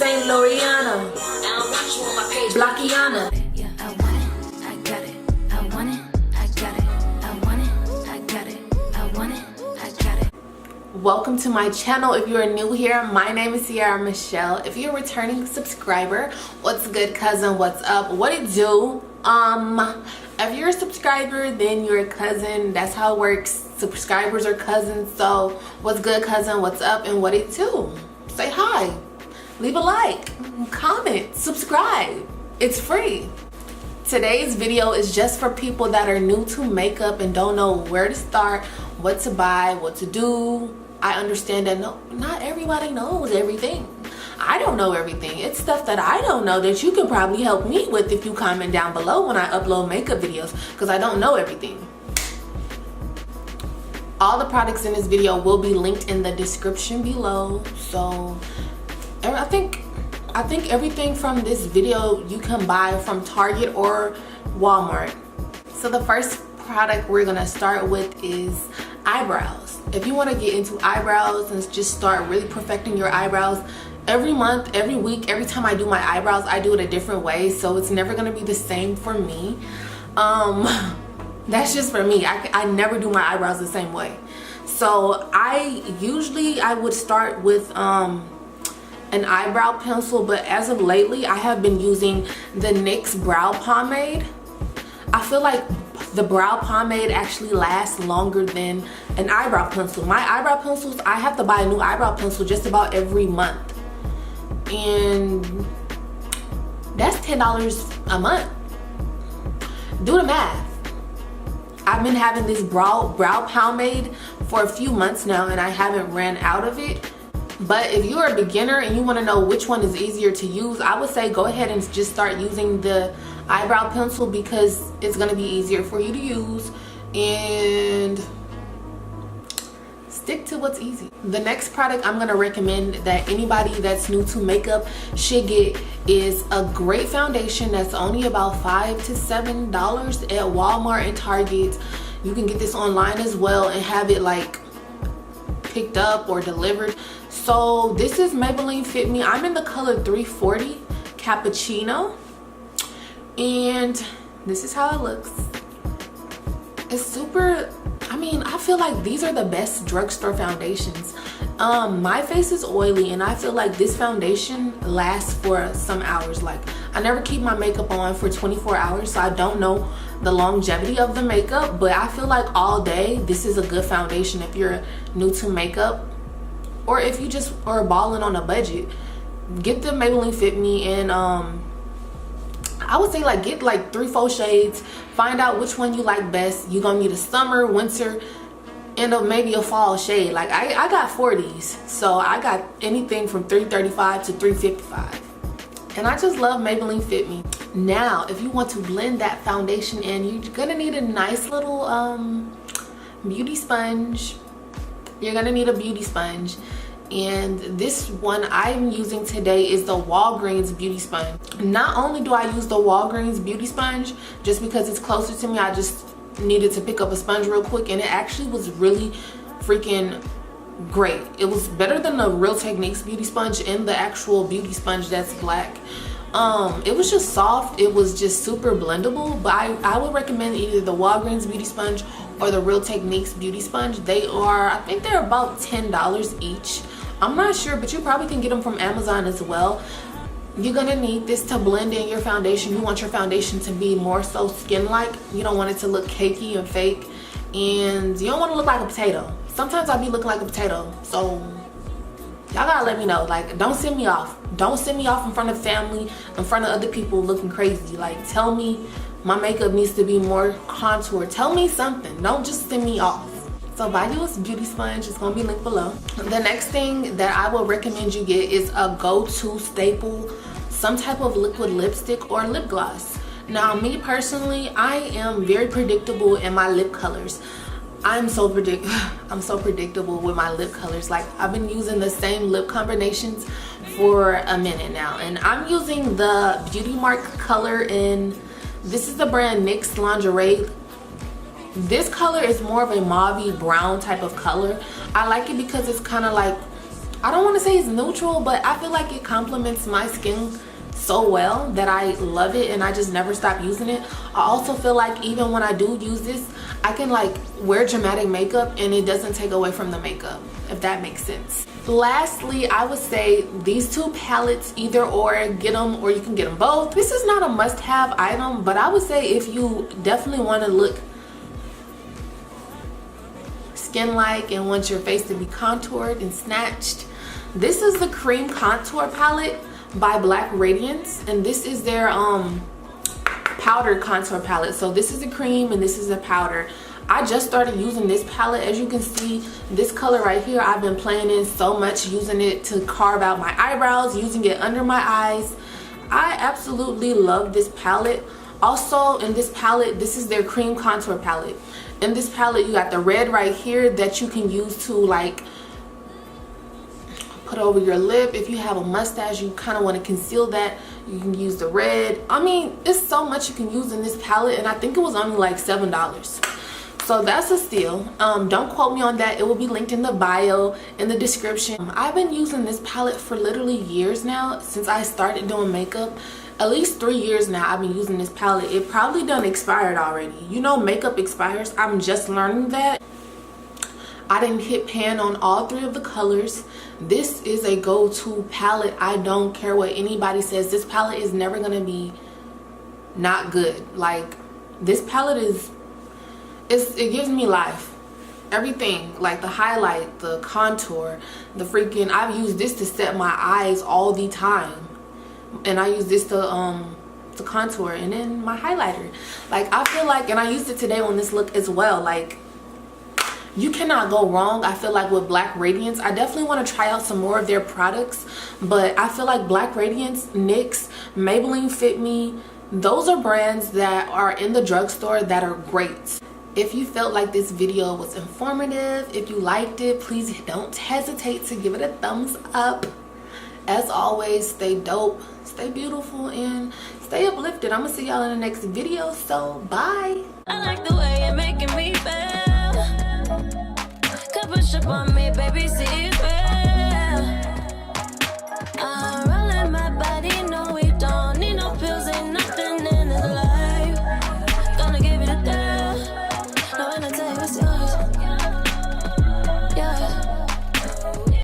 Saint Loriana, Blockiana. I want it, I got it. I want it, I got it. I want it, I got it. I want it, I got it. Welcome to my channel. If you are new here, my name is Ciara Michelle. If you're a returning subscriber, what's good, cousin? What's up? What it do? If you're a subscriber, then you're a cousin. That's how it works. Subscribers are cousins. So what's good, cousin? What's up? And what it do? Say hi, leave a like, comment, subscribe. It's free. Today's video is just for people that are new to makeup and don't know where to start, what to buy, what to do. I understand that not everybody knows everything. I don't know everything. It's stuff that I don't know that you can probably help me with if you comment down below when I upload makeup videos, because I don't know everything. All the products in this video will be linked in the description below. So I think everything from this video you can buy from Target or Walmart. So the first product we're gonna start with is eyebrows. If you want to get into eyebrows and just start really perfecting your eyebrows, every month, every week, every time I do my eyebrows, I do it a different way, so it's never gonna be the same for me. That's just for me. I never do my eyebrows the same way. So I would start with an eyebrow pencil, but as of lately I have been using the NYX brow pomade. I feel like the brow pomade actually lasts longer than an eyebrow pencil. My eyebrow pencils, I have to buy a new eyebrow pencil just about every month, and that's $10 a month. Do the math. I've been having this brow pomade for a few months now and I haven't ran out of it. But if you're a beginner and you want to know which one is easier to use, I would say go ahead and just start using the eyebrow pencil, because it's going to be easier for you to use, and stick to what's easy. The next product I'm going to recommend that anybody that's new to makeup should get is a great foundation that's only about $5 to $7 at Walmart and Target. You can get this online as well and have it like picked up or delivered. So this is Maybelline Fit Me. I'm in the color 340 Cappuccino, and this is how it looks. It's super, I feel like these are the best drugstore foundations. My face is oily and I feel like this foundation lasts for some hours. Like, I never keep my makeup on for 24 hours, so I don't know the longevity of the makeup, but I feel like all day this is a good foundation if you're new to makeup, or if you just are balling on a budget. Get the Maybelline Fit Me, and I would say like get like 3-4 shades. Find out which one you like best. You're gonna need a summer, winter, and maybe a fall shade. Like I got 40s, so I got anything from 335 to 355, and I just love Maybelline Fit Me. Now if you want to blend that foundation in, you're gonna need a nice little beauty sponge. You're gonna need a beauty sponge, and this one I'm using today is the Walgreens beauty sponge. Not only do I use the Walgreens beauty sponge just because it's closer to me, I just needed to pick up a sponge real quick, and it actually was really freaking great. It was better than the Real Techniques beauty sponge and the actual beauty sponge that's black. It was just soft. It was just super blendable, but I would recommend either the Walgreens beauty sponge or the Real Techniques beauty sponge. I think they're about $10 each. I'm not sure, but you probably can get them from Amazon as well. You're gonna need this to blend in your foundation. You want your foundation to be more so skin-like. You don't want it to look cakey and fake, and you don't want to look like a potato. Sometimes I be looking like a potato, so y'all gotta let me know. Like, don't send me off. Don't send me off in front of family, in front of other people looking crazy. Like, tell me my makeup needs to be more contoured. Tell me something. Don't just send me off. So buy you a beauty sponge. It's gonna be linked below. The next thing that I will recommend you get is a go-to staple, some type of liquid lipstick or lip gloss. Now, me personally, I am very predictable in my lip colors. I'm so predictable with my lip colors. Like, I've been using the same lip combinations for a minute now, and I'm using the Beauty Mark color in, this is the brand NYX Lingerie. This color is more of a mauve brown type of color. I like it because it's kind of like I don't want to say it's neutral, but I feel like it complements my skin so well that I love it and I just never stop using it. I also feel like even when I do use this, I can like wear dramatic makeup and it doesn't take away from the makeup, if that makes sense. Lastly, I would say these two palettes, either or, get them, or you can get them both. This is not a must-have item, but I would say if you definitely want to look skin-like and want your face to be contoured and snatched, this is the Cream Contour Palette by Black Radiance, and this is their powdered contour palette. So this is a cream and this is a powder. I just started using this palette. As you can see, this color right here, I've been playing in so much, using it to carve out my eyebrows, using it under my eyes. I absolutely love this palette. Also in this palette, this is their Cream Contour Palette. In this palette, you got the red right here that you can use to like put over your lip. If you have a mustache, you kind of want to conceal that, you can use the red. I mean, it's so much you can use in this palette, and I think it was only like $7. So that's a steal. Don't quote me on that. It will be linked in the bio, in the description. I've been using this palette for literally years now, since I started doing makeup. At least 3 years now I've been using this palette. It probably done expired already. You know, makeup expires. I'm just learning that. I didn't hit pan on all 3 of the colors. This is a go-to palette. I don't care what anybody says. This palette is never gonna be not good. Like, this palette is, it gives me life. Everything, like the highlight, the contour, the freaking, I've used this to set my eyes all the time. And I use this to contour, and then my highlighter. Like, I feel like, and I used it today on this look as well. Like, you cannot go wrong, I feel like, with Black Radiance. I definitely want to try out some more of their products, but I feel like Black Radiance, NYX, Maybelline Fit Me, those are brands that are in the drugstore that are great. If you felt like this video was informative, if you liked it, please don't hesitate to give it a thumbs up. As always, stay dope, stay beautiful, and stay uplifted. I'm gonna see y'all in the next video, so bye. I like the way you're making me feel. Come push up on me, baby, see it well.